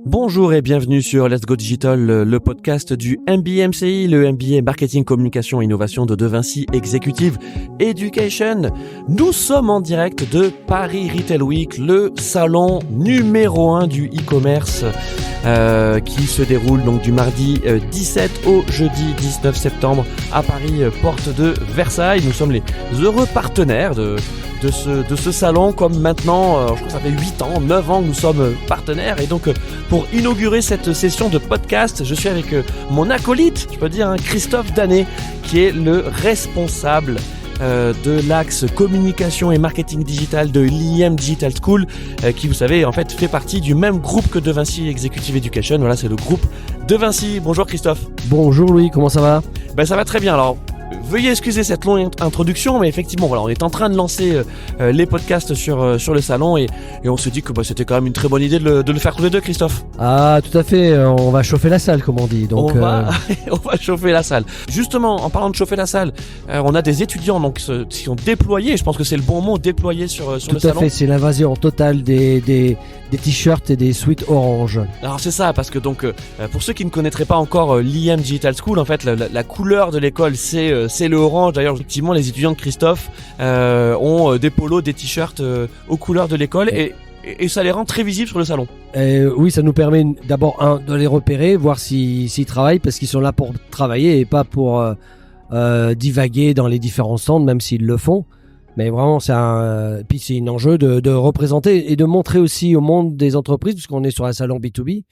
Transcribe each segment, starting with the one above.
Bonjour et bienvenue sur Let's Go Digital, le podcast du MBA MCI, le MBA Marketing, Communication et Innovation de Vinci Executive Education. Nous sommes en direct de Paris Retail Week, le salon numéro 1 du e-commerce qui se déroule donc du mardi 17 au jeudi 19 septembre à Paris, porte de Versailles. Nous sommes les heureux partenaires de ce salon, comme maintenant, je crois que ça fait 8 ans, 9 ans que nous sommes partenaires. Et donc, pour inaugurer cette session de podcast, je suis avec mon acolyte, je peux dire, Christophe Danet, qui est le responsable de l'axe communication et marketing digital de l'IM Digital School, qui, vous savez, en fait, fait partie du même groupe que De Vinci Executive Education. Voilà, c'est le groupe De Vinci. Bonjour Christophe. Bonjour Louis, comment ça va ? Ben, ça va très bien. Alors, veuillez excuser cette longue introduction, mais effectivement, voilà, on est en train de lancer les podcasts sur le salon et on se dit que c'était quand même une très bonne idée de le faire tous les deux, Christophe. Ah, tout à fait, on va chauffer la salle, comme on dit. Donc, on va chauffer la salle. Justement, en parlant de chauffer la salle, on a des étudiants donc, qui sont déployés, je pense que c'est le bon mot, déployés sur le salon. Tout à fait, c'est l'invasion totale des t-shirts et des suites orange. Alors c'est ça, parce que donc, pour ceux qui ne connaîtraient pas encore l'IM Digital School, en fait, la couleur de l'école, c'est le orange. D'ailleurs, effectivement, les étudiants de Christophe ont des polos, des t-shirts aux couleurs de l'école et ça les rend très visibles sur le salon. Oui, ça nous permet d'abord de les repérer, voir s'ils travaillent, parce qu'ils sont là pour travailler et pas pour divaguer dans les différents stands, même s'ils le font. Mais vraiment, c'est un enjeu de représenter et de montrer aussi au monde des entreprises, puisqu'on est sur un salon B2B,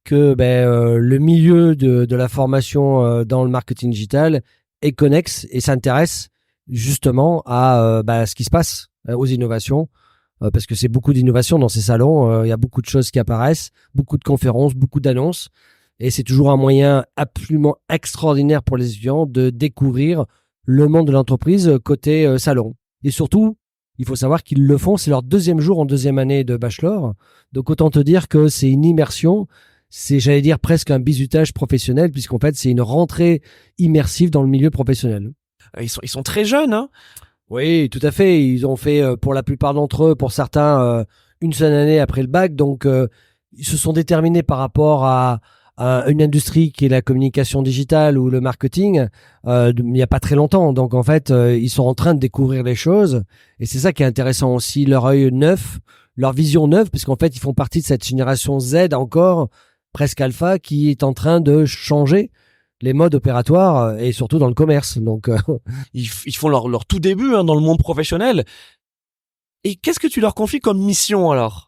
que le milieu de la formation dans le marketing digital est connexe et s'intéresse justement à ce qui se passe, aux innovations, parce que c'est beaucoup d'innovations dans ces salons. Il y a beaucoup de choses qui apparaissent, beaucoup de conférences, beaucoup d'annonces, et c'est toujours un moyen absolument extraordinaire pour les étudiants de découvrir le monde de l'entreprise côté salon. Et surtout, il faut savoir qu'ils le font, c'est leur deuxième jour en deuxième année de bachelor. Donc autant te dire que c'est une immersion, c'est, j'allais dire, presque un bizutage professionnel, puisqu'en fait, c'est une rentrée immersive dans le milieu professionnel. Ils sont très jeunes, hein ? Oui, tout à fait. Ils ont fait, pour la plupart d'entre eux, pour certains, une seule année après le bac. Donc, ils se sont déterminés par rapport à une industrie qui est la communication digitale ou le marketing il n'y a pas très longtemps. Donc en fait, ils sont en train de découvrir les choses et c'est ça qui est intéressant aussi, leur œil neuf, leur vision neuve, puisqu'en fait, ils font partie de cette génération Z encore, presque alpha, qui est en train de changer les modes opératoires et surtout dans le commerce. Donc ils font leur tout début dans le monde professionnel. Et qu'est-ce que tu leur confies comme mission alors ?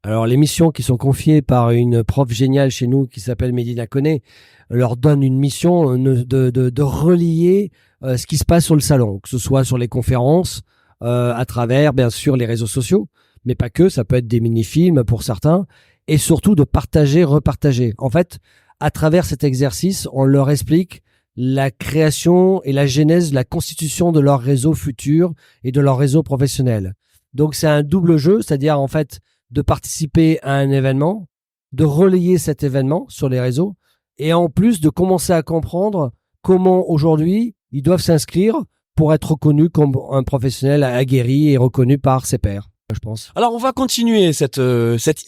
Alors, les missions qui sont confiées par une prof géniale chez nous qui s'appelle Medina Koné leur donnent une mission de relier ce qui se passe sur le salon, que ce soit sur les conférences, à travers, bien sûr, les réseaux sociaux, mais pas que, ça peut être des mini-films pour certains, et surtout de partager, repartager. En fait, à travers cet exercice, on leur explique la création et la genèse, la constitution de leur réseau futur et de leur réseau professionnel. Donc, c'est un double jeu, c'est-à-dire, en fait, de participer à un événement, de relayer cet événement sur les réseaux et en plus de commencer à comprendre comment aujourd'hui ils doivent s'inscrire pour être reconnus comme un professionnel aguerri et reconnu par ses pairs, je pense. Alors on va continuer cette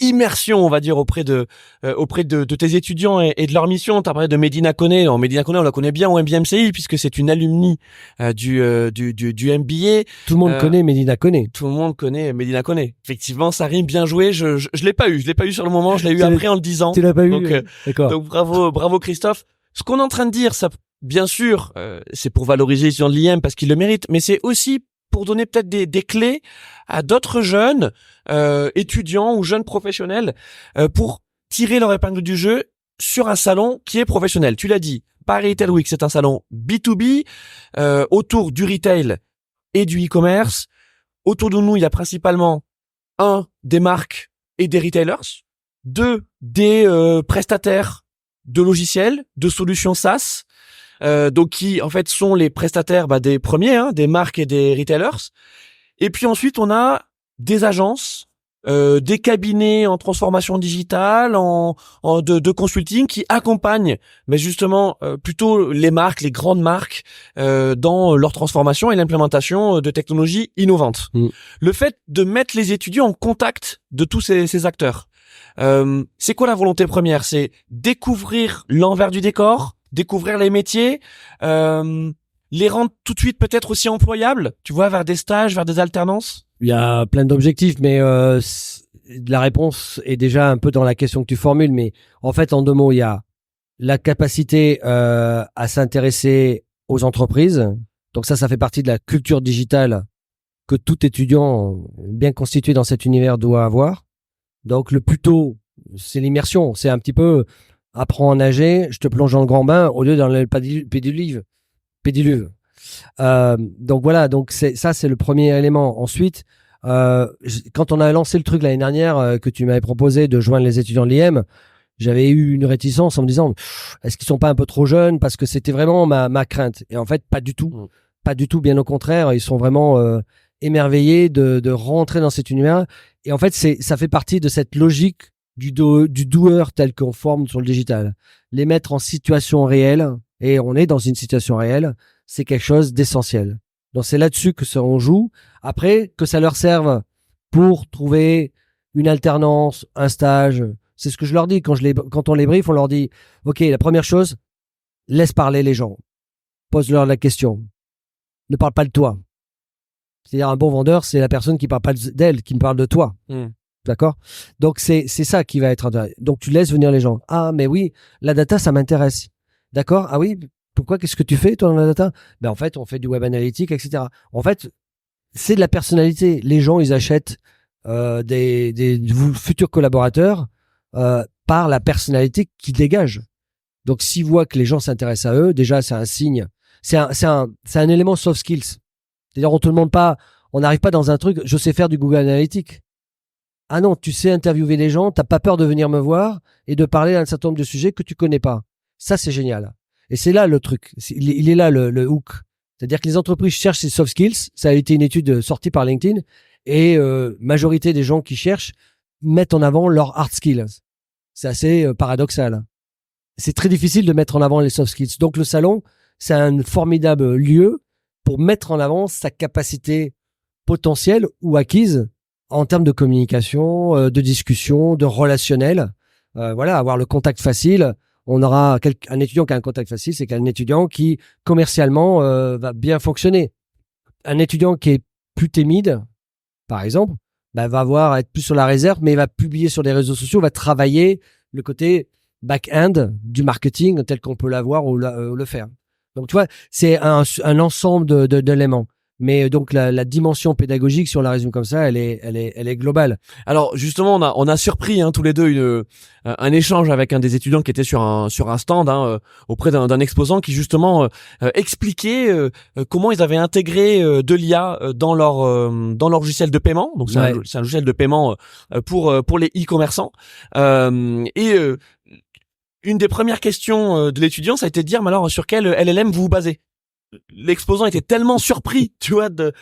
immersion, on va dire, auprès de tes étudiants et de leur mission. Tu as parlé de Medina Koné. Medina Koné, on la connaît bien au MBA MCI puisque c'est une alumni du MBA. Tout le monde connaît Medina Koné. Tout le monde connaît Medina Koné. Effectivement, ça rime, bien joué. Je l'ai pas eu sur le moment, je l'ai eu après en le disant. Tu l'as pas eu. D'accord. Donc bravo Christophe. Ce qu'on est en train de dire, ça, bien sûr, c'est pour valoriser les étudiants de l'IM parce qu'ils le méritent, mais c'est aussi pour donner peut-être des clés à d'autres jeunes étudiants ou jeunes professionnels pour tirer leur épingle du jeu sur un salon qui est professionnel. Tu l'as dit, Paris Retail Week, c'est un salon B2B autour du retail et du e-commerce. Autour de nous, il y a principalement des marques et des retailers, des prestataires de logiciels, de solutions SaaS, donc qui en fait sont les prestataires des premiers, des marques et des retailers. Et puis ensuite on a des agences des cabinets en transformation digitale, de consulting qui accompagnent, mais justement plutôt les marques, les grandes marques, dans leur transformation et l'implémentation de technologies innovantes. Le fait de mettre les étudiants en contact de tous ces acteurs, c'est quoi la volonté première? C'est découvrir l'envers du décor, découvrir les métiers, les rendre tout de suite peut-être aussi employables, tu vois, vers des stages, vers des alternances? Il y a plein d'objectifs, mais la réponse est déjà un peu dans la question que tu formules. Mais en fait, en 2 mots, il y a la capacité à s'intéresser aux entreprises. Donc ça fait partie de la culture digitale que tout étudiant bien constitué dans cet univers doit avoir. Donc le plus tôt, c'est l'immersion. C'est un petit peu apprends à nager, je te plonge dans le grand bain au lieu dans le pédiluve. Donc voilà, donc c'est le premier élément. Ensuite, quand on a lancé le truc l'année dernière que tu m'avais proposé de joindre les étudiants de l'IM, j'avais eu une réticence en me disant est-ce qu'ils sont pas un peu trop jeunes, parce que c'était vraiment ma crainte. Et en fait, pas du tout, bien au contraire, ils sont vraiment émerveillés de rentrer dans cet univers. Et en fait, ça fait partie de cette logique du doer tel qu'on forme sur le digital. Les mettre en situation réelle, et on est dans une situation réelle, c'est quelque chose d'essentiel. Donc c'est là-dessus que ça on joue. Après, que ça leur serve pour trouver une alternance, un stage, c'est ce que je leur dis quand on les briefe, on leur dit OK, la première chose, laisse parler les gens. Pose-leur la question. Ne parle pas de toi. C'est-à-dire un bon vendeur, c'est la personne qui parle pas d'elle, qui me parle de toi. D'accord? Donc c'est ça qui va être intéressant. Donc tu laisses venir les gens. Ah mais oui, la data ça m'intéresse. D'accord? Ah oui, pourquoi? Qu'est-ce que tu fais toi dans la data? Ben en fait, on fait du web analytique, etc. En fait, c'est de la personnalité. Les gens, ils achètent des futurs collaborateurs par la personnalité qu'ils dégagent. Donc s'ils voient que les gens s'intéressent à eux, déjà c'est un signe. C'est un élément soft skills. C'est-à-dire on te demande pas, on n'arrive pas dans un truc, je sais faire du Google Analytics. Ah non, tu sais interviewer les gens, t'as pas peur de venir me voir et de parler d'un certain nombre de sujets que tu connais pas. Ça, c'est génial. Et c'est là le truc. Il est là le hook. C'est-à-dire que les entreprises cherchent ces soft skills. Ça a été une étude sortie par LinkedIn. Et majorité des gens qui cherchent mettent en avant leurs hard skills. C'est assez paradoxal. C'est très difficile de mettre en avant les soft skills. Donc le salon, c'est un formidable lieu pour mettre en avant sa capacité potentielle ou acquise en termes de communication, de discussion, de relationnel. Voilà, avoir le contact facile. On aura un étudiant qui a un contact facile, c'est qu'un étudiant qui commercialement va bien fonctionner. Un étudiant qui est plus timide, par exemple, va être plus sur la réserve, mais il va publier sur les réseaux sociaux, va travailler le côté back-end du marketing tel qu'on peut l'avoir ou le faire. Donc tu vois, c'est un ensemble d'éléments. Mais donc la dimension pédagogique, si on la résume comme ça, elle est globale. Alors justement, on a surpris tous les deux un échange avec un des étudiants qui était sur un stand auprès d'un exposant qui justement expliquait comment ils avaient intégré de l'IA dans leur logiciel de paiement. Donc c'est un logiciel de paiement pour les e-commerçants. Une des premières questions de l'étudiant, ça a été de dire mais alors sur quel LLM vous vous basez? L'exposant était tellement surpris, tu vois, de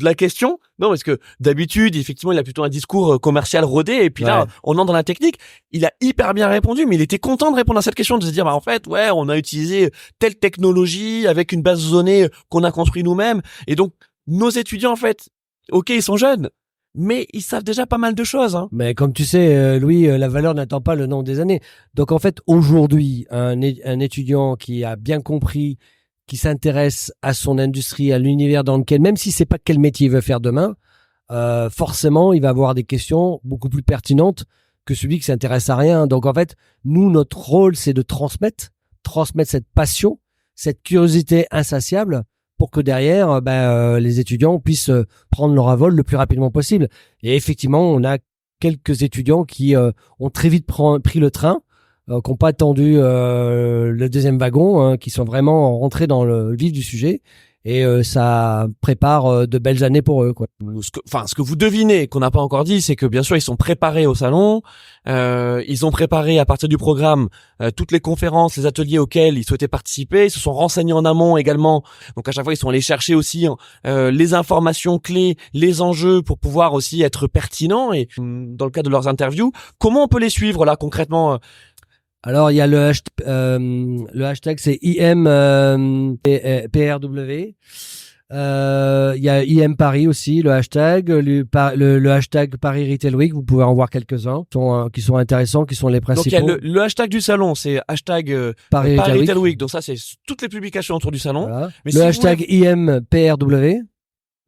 la question. Non, parce que d'habitude, effectivement, il a plutôt un discours commercial rodé. Et puis là, on entre dans la technique. Il a hyper bien répondu, mais il était content de répondre à cette question, de se dire, bah, en fait, ouais, on a utilisé telle technologie avec une base de données qu'on a construit nous-mêmes. Et donc, nos étudiants, en fait, ok, ils sont jeunes, mais ils savent déjà pas mal de choses. Mais comme tu sais, Louis, la valeur n'attend pas le nombre des années. Donc, en fait, aujourd'hui, un étudiant qui a bien compris, qui s'intéresse à son industrie, à l'univers dans lequel, même si c'est pas quel métier il veut faire demain, forcément, il va avoir des questions beaucoup plus pertinentes que celui qui s'intéresse à rien. Donc, en fait, nous, notre rôle, c'est de transmettre cette passion, cette curiosité insatiable pour que derrière, les étudiants puissent prendre leur envol le plus rapidement possible. Et effectivement, on a quelques étudiants qui ont très vite pris le train. qui n'ont pas attendu le deuxième wagon, hein, qui sont vraiment rentrés dans le vif du sujet. Et ça prépare de belles années pour eux, quoi. Ce que vous devinez, qu'on n'a pas encore dit, c'est que bien sûr ils sont préparés au salon. Ils ont préparé à partir du programme toutes les conférences, les ateliers auxquels ils souhaitaient participer. Ils se sont renseignés en amont également. Donc à chaque fois ils sont allés chercher aussi les informations clés, les enjeux pour pouvoir aussi être pertinents. Et dans le cadre de leurs interviews, comment on peut les suivre là concrètement? Alors, il y a le hashtag, c'est IMPRW. Il y a IM Paris aussi, le hashtag, le hashtag Paris Retail Week. Vous pouvez en voir quelques-uns qui sont intéressants, qui sont les principaux. Donc, il y a le hashtag du salon, c'est hashtag Paris Retail Week. Donc ça, c'est toutes les publications autour du salon. Voilà. Mais le hashtag IMPRW.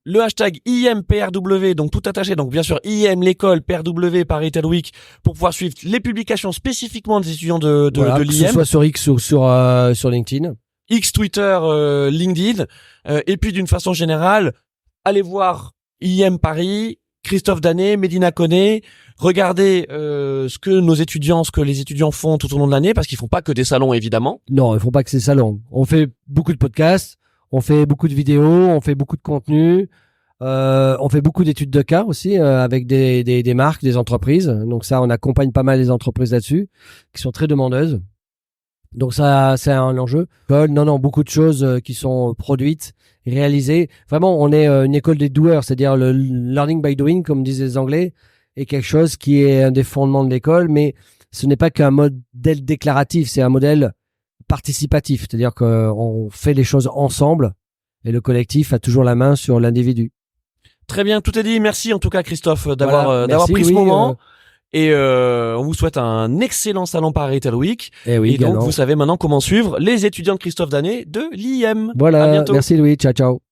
Le hashtag IMPRW, donc tout attaché, donc bien sûr IM l'école, PRW, Paris Retail Week, pour pouvoir suivre les publications spécifiquement des étudiants de l'IM. Que ce soit sur X ou sur LinkedIn. X, Twitter, LinkedIn. Et puis d'une façon générale, allez voir IM Paris, Christophe Danet, Médina Koné, regardez ce que les étudiants font tout au long de l'année, parce qu'ils font pas que des salons évidemment. Non, ils font pas que des salons. On fait beaucoup de podcasts. On fait beaucoup de vidéos, on fait beaucoup de contenu, on fait beaucoup d'études de cas aussi avec des marques, des entreprises. Donc ça, on accompagne pas mal les entreprises là-dessus, qui sont très demandeuses. Donc ça, c'est un enjeu. Non, beaucoup de choses qui sont produites, réalisées. Vraiment, on est une école des doueurs, c'est-à-dire le learning by doing, comme disent les Anglais, est quelque chose qui est un des fondements de l'école, mais ce n'est pas qu'un modèle déclaratif, c'est un modèle participatif, c'est-à-dire qu'on fait les choses ensemble et le collectif a toujours la main sur l'individu. Très bien, tout est dit. Merci en tout cas Christophe d'avoir pris ce moment. Et on vous souhaite un excellent salon Paris Retail Week. Et donc vous savez maintenant comment suivre les étudiants de Christophe Danet de l'IM. Voilà, à bientôt. Merci Louis, ciao.